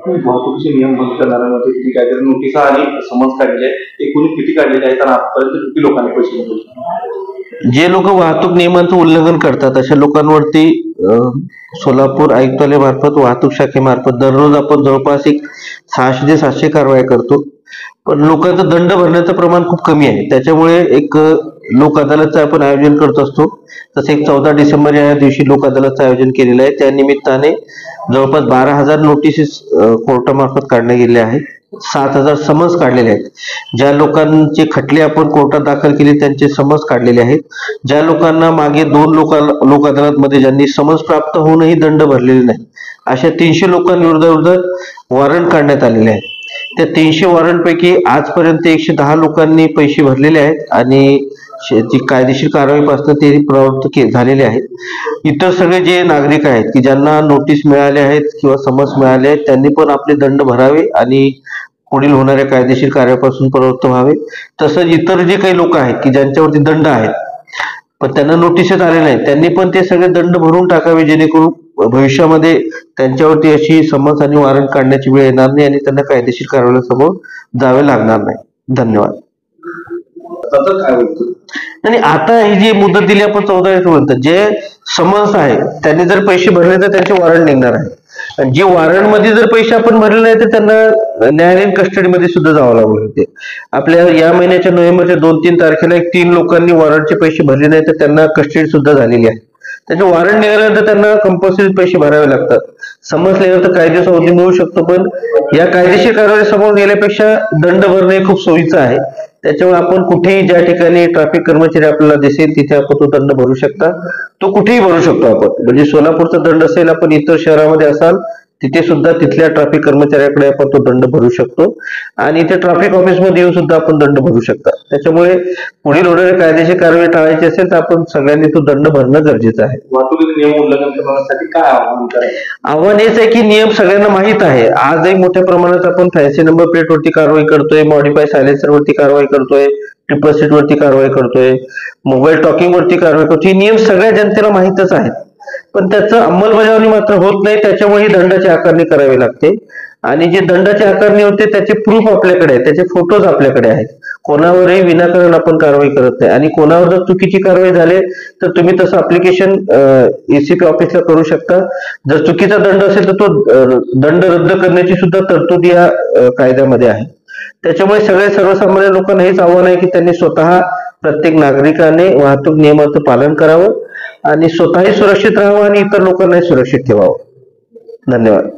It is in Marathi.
वाहतुकीचे नियम भंग करणाऱ्यांमध्ये तुम्ही काहीतरी नोटीस आणि समन्स काढले आहे, एकूण किती काढलेले आहेत आणि आतापर्यंत किती लोकांनी पैसे भरले? जे लोक वाहतूक नियमांचं उल्लंघन करतात अशा लोकांवरती सोलापूर आयुक्तालयामार्फत वाहतूक शाखेमार्फत दररोज आपण जवळपास एक 600 ते 700 कारवाई करतो. पण लोकांचा दंड भरण्याचं प्रमाण खूप कमी आहे. त्याच्यामुळे एक लोक अदालतचं आपण आयोजन करत असतो. तसे एक 14 डिसेंबर या दिवशी लोक अदालतचं आयोजन केलेलं आहे. त्या निमित्ताने जवळपास 12,000 नोटिसेस कोर्टामार्फत काढण्यात गेले आहेत. 7,000 समन्स काढलेले आहेत. ज्या लोकांचे खटले आपण कोर्टात दाखल केले त्यांचे समन्स काढलेले आहेत. ज्या लोकांना मागे 2 लोक अदालतमध्ये ज्यांनी समन्स प्राप्त होऊनही दंड भरलेले नाही अशा 300 लोकांविरुद्ध वॉरंट काढण्यात आलेले आहेत. त्या 300 वॉरंट पैकी आजपर्यंत 110 लोकांनी पैसे भरलेले आहेत आणि जी कायदेशीर कारवाईपासून ते प्रवृत्त झालेले आहेत. इतर सगळे जे नागरिक आहेत की ज्यांना नोटीस मिळाले आहेत किंवा समन्स मिळाले आहेत त्यांनी पण आपले दंड भरावे आणि पुढील होणाऱ्या कायदेशीर कार्यापासून प्रवृत्त व्हावे. तसंच इतर जे काही लोक आहेत की ज्यांच्यावरती दंड आहेत पण त्यांना नोटीसच आले नाही त्यांनी पण ते सगळे दंड भरून टाकावे, जेणेकरून भविष्यामध्ये त्यांच्यावरती अशी समन्स आणि वॉरंट काढण्याची वेळ येणार नाही आणि त्यांना कायदेशीर कारवाईला समोर जावे लागणार नाही. धन्यवाद. आणि आता ही जी मुदत दिली आपण 14 जे समन्स आहे त्यांनी जर पैसे भरले तर त्यांचे वॉरंट निघणार आहे. आणि जे वॉरंट मध्ये जर पैसे आपण भरले नाही तर त्यांना न्यायालयीन कस्टडीमध्ये सुद्धा जावं लागू शकते. आपल्या या महिन्याच्या नोव्हेंबरच्या 2-3 तारखेला 3 लोकांनी वॉरंटचे पैसे भरले नाही तर त्यांना कस्टडी सुद्धा झालेली आहे. त्याचे वॉरंट निघाल्यानंतर त्यांना कंपल्सरी पैसे भरावे लागतात. समन्स लिहिल्यानंतर कायदेशीर अवधी मिळू शकतो, पण या कायदेशीर कारवाई समोर गेल्यापेक्षा दंड भरणे खूप सोयीचं आहे. त्याच्यामुळे आपण कुठेही ज्या ठिकाणी ट्रॅफिक कर्मचारी आपल्याला दिसेल तिथे आपण तो दंड भरू शकता. तो कुठेही भरू शकतो आपण. म्हणजे सोलापूरचा दंड असेल, आपण इतर शहरामध्ये असाल तिथे सुद्धा तिथल्या ट्रॅफिक कर्मचाऱ्याकडे आपण तो दंड भरू शकतो आणि इथे ट्रॅफिक ऑफिसमध्ये येऊन सुद्धा आपण दंड भरू शकता. त्याच्यामुळे पुढील होणारी कायदेशीर कारवाई टाळायची असेल तर आपण सगळ्यांनी तो दंड भरणं गरजेचं आहे. वाहतुकीचे नियम उल्लंघन करण्यासाठी काय आव्हान करायचं? आव्हान हेच आहे की नियम सगळ्यांना माहित आहे. आजही मोठ्या प्रमाणात आपण फॅन्सी नंबर प्लेट वरती कारवाई करतोय, मॉडिफाय सायलेन्सर वरती कारवाई करतोय, ट्रिपल सीट वरती कारवाई करतोय, मोबाईल टॉकिंग वरती कारवाई करतोय. हे नियम सगळ्या जनतेला माहितच आहेत, पण त्याचं अंमलबजावणी मात्र होत नाही. त्याच्यामुळे ही दंडाची आकारणी करावी लागते आणि जे दंडाची आकारणी होते त्याचे प्रूफ आपल्याकडे आहे, त्याचे फोटोज आपल्याकडे आहेत. कोणावरही विनाकारण आपण कारवाई करत नाही आणि कोणावर जर चुकीची कारवाई झाली तर तुम्ही तसं अप्लिकेशन एसीपी ऑफिसला करू शकता. जर चुकीचा दंड असेल तर तो दंड रद्द करण्याची सुद्धा तरतूद या कायद्यामध्ये आहे. त्याच्यामुळे सर्वसामान्य लोकांना हेच आव्हान आहे की त्यांनी स्वतः प्रत्येक नागरिकाने वाहतूक नियमांचं पालन करावं आणि स्वतःही सुरक्षित राहावं आणि इतर लोकांनाही सुरक्षित ठेवावं. धन्यवाद.